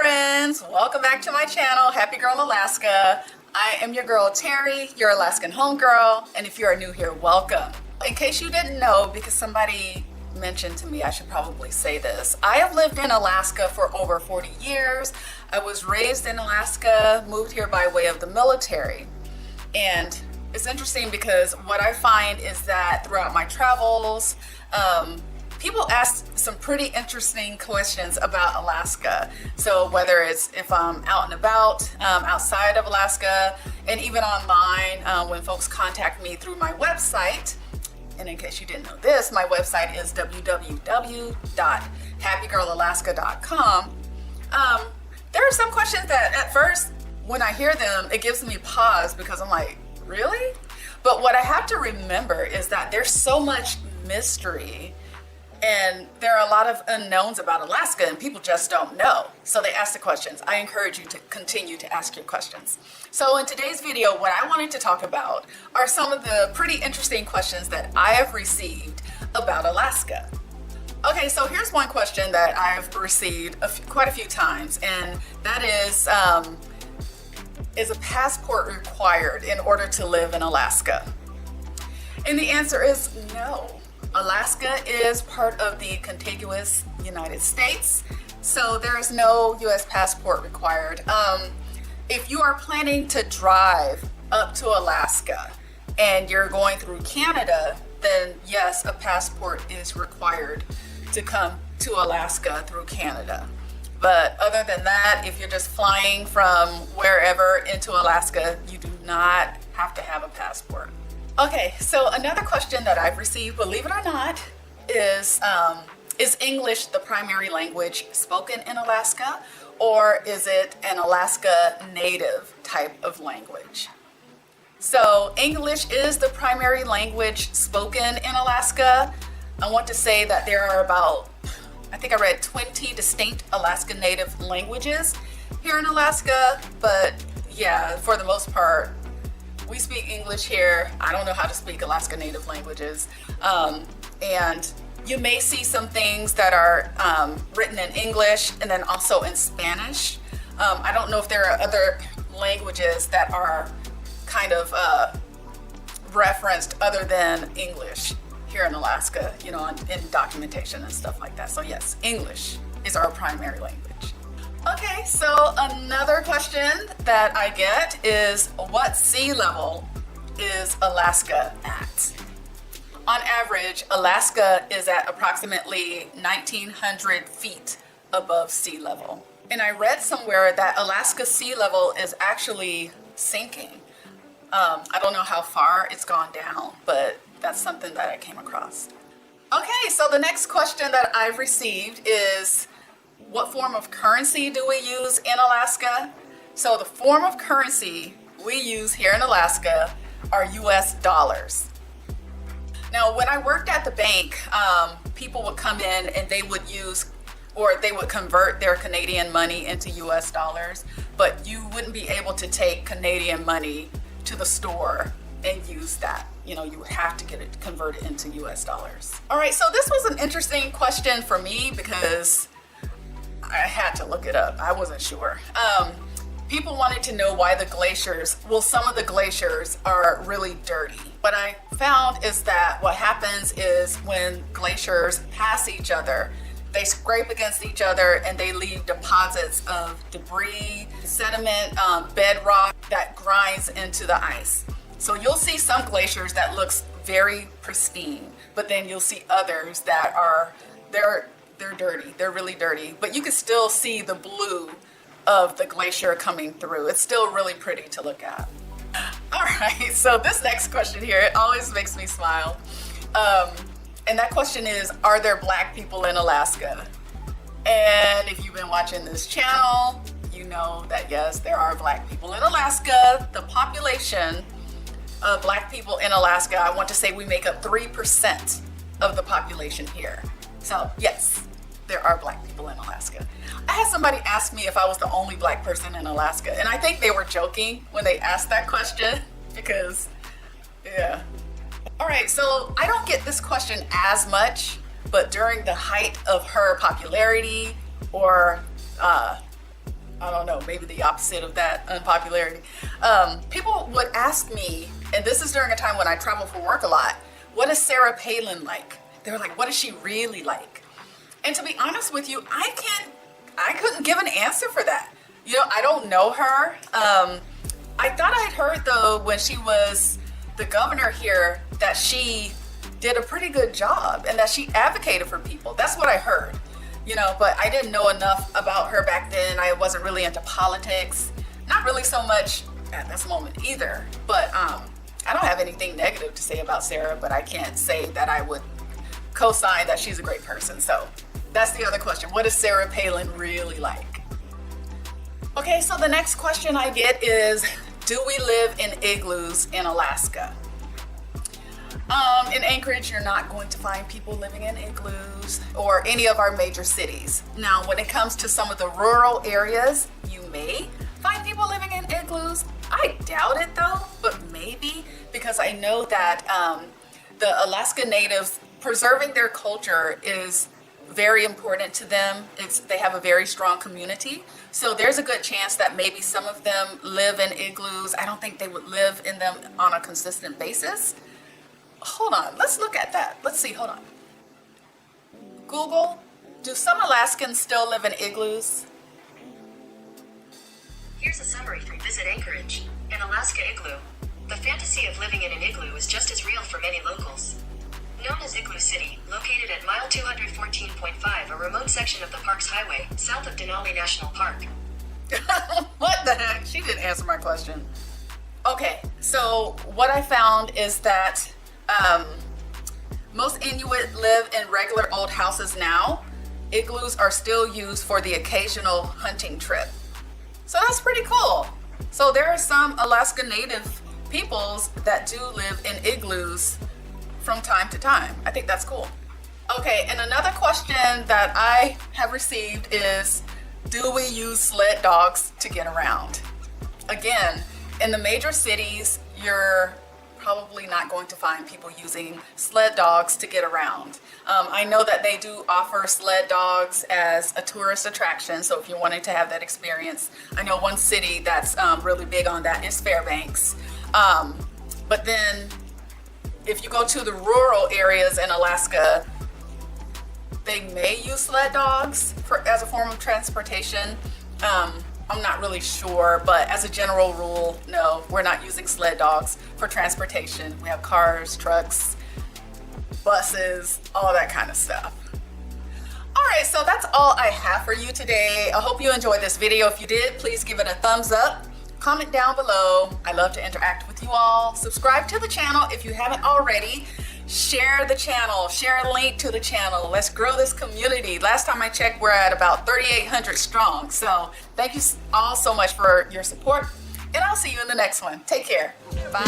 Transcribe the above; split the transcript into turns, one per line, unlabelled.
friends, welcome back to my channel, Happy Girl Alaska. I am your girl Terry, your Alaskan homegirl, and if you are new here, welcome. In case you didn't know, because somebody mentioned to me, I should probably say this. I have lived in Alaska for over 40 years. I was raised in Alaska, moved here by way of the military. And it's interesting because what I find is that throughout my travels, people ask some pretty interesting questions about Alaska. So whether it's if I'm out and about outside of Alaska, and even online when folks contact me through my website. And in case you didn't know this, my website is www.happygirlalaska.com. There are some questions that at first, when I hear them, it gives me pause because I'm like, really? But what I have to remember is that there's so much mystery and there are a lot of unknowns about Alaska and people just don't know. So they ask the questions. I encourage you to continue to ask your questions. So in today's video, what I wanted to talk about are some of the pretty interesting questions that I have received about Alaska. Okay, so here's one question that I've received quite a few times, and that is a passport required in order to live in Alaska? And the answer is no. Alaska is part of the contiguous United States, so there is no U.S. passport required. If you are planning to drive up to Alaska and you're going through Canada, then yes, a passport is required to come to Alaska through Canada. But other than that, if you're just flying from wherever into Alaska, you do not have to have a passport. Okay, so another question that I've received, believe it or not, is English the primary language spoken in Alaska, or is it an Alaska native type of language? So English is the primary language spoken in Alaska. I want to say that there are about, I think I read 20 distinct Alaska native languages here in Alaska, but yeah, for the most part, we speak English here. I don't know how to speak Alaska native languages. And you may see some things that are written in English and then also in Spanish. I don't know if there are other languages that are kind of referenced other than English here in Alaska, you know, in documentation and stuff like that. So yes, English is our primary language. Okay, so another question that I get is, what sea level is Alaska at? On average, Alaska is at approximately 1,900 feet above sea level. And I read somewhere that Alaska sea level is actually sinking. I don't know how far it's gone down, but that's something that I came across. Okay, so the next question that I've received is, what form of currency do we use in Alaska? So the form of currency we use here in Alaska are US dollars. Now, when I worked at the bank, people would come in and they would use, or they would convert their Canadian money into US dollars, but you wouldn't be able to take Canadian money to the store and use that. You know, you would have to get it converted into US dollars. All right, so this was an interesting question for me because I had to look it up. I wasn't sure. People wanted to know why the glaciers, well, some of the glaciers are really dirty. What I found is that what happens is when glaciers pass each other, they scrape against each other and they leave deposits of debris, sediment, bedrock that grinds into the ice. So you'll see some glaciers that looks very pristine, but then you'll see others that are, they're dirty. They're really dirty, but you can still see the blue of the glacier coming through. It's still really pretty to look at. All right, so this next question here, it always makes me smile. And that question is, are there Black people in Alaska? And if you've been watching this channel, you know that yes, there are Black people in Alaska. The population of Black people in Alaska, I want to say we make up 3% of the population here. So yes, there are Black people in Alaska. I had somebody ask me if I was the only Black person in Alaska, and I think they were joking when they asked that question because, yeah. All right, so I don't get this question as much, but during the height of her popularity or I don't know, maybe the opposite of that, unpopularity. People would ask me, and this is during a time when I travel for work a lot, what is Sarah Palin like? They were like, what is she really like? And to be honest with you, I couldn't give an answer for that. You know, I don't know her. I thought I had heard though, when she was the governor here, that she did a pretty good job and that she advocated for people. That's what I heard, you know, but I didn't know enough about her back then. I wasn't really into politics, not really so much at this moment either, but I don't have anything negative to say about Sarah, but I can't say that I would co-sign that she's a great person. So that's the other question. What is Sarah Palin really like? Okay, so the next question I get is, do we live in igloos in Alaska? In Anchorage, you're not going to find people living in igloos or any of our major cities. Now, when it comes to some of the rural areas, you may find people living in igloos. I doubt it though, but maybe, because I know that the Alaska Natives, preserving their culture is very important to them. They have a very strong community. So there's a good chance that maybe some of them live in igloos. I don't think they would live in them on a consistent basis. Hold on, let's look at that. Let's see, hold on. Google, do some Alaskans still live in igloos?
Here's a summary from Visit Anchorage, an Alaska igloo. The fantasy of living in an igloo is just as real for many locals. Known as Igloo City, located at mile 214.5, a remote section of the park's highway, south of Denali National Park.
What the heck? She didn't answer my question. Okay, so what I found is that most Inuit live in regular old houses now. Igloos are still used for the occasional hunting trip. So that's pretty cool. So there are some Alaska Native peoples that do live in igloos from time to time. I think that's cool. Okay, and another question that I have received is, do we use sled dogs to get around? Again, in the major cities, you're probably not going to find people using sled dogs to get around. I know that they do offer sled dogs as a tourist attraction, so if you're wanting to have that experience, I know one city that's really big on that is Fairbanks. But then if you go to the rural areas in Alaska, they may use sled dogs as a form of transportation. I'm not really sure, but as a general rule, no, we're not using sled dogs for transportation. We have cars, trucks, buses, all that kind of stuff. All right, so that's all I have for you today. I hope you enjoyed this video. If you did, please give it a thumbs up. Comment down below. I love to interact with you all. Subscribe to the channel if you haven't already. Share the channel, share a link to the channel. Let's grow this community. Last time I checked, we're at about 3,800 strong. So thank you all so much for your support, and I'll see you in the next one. Take care. Bye.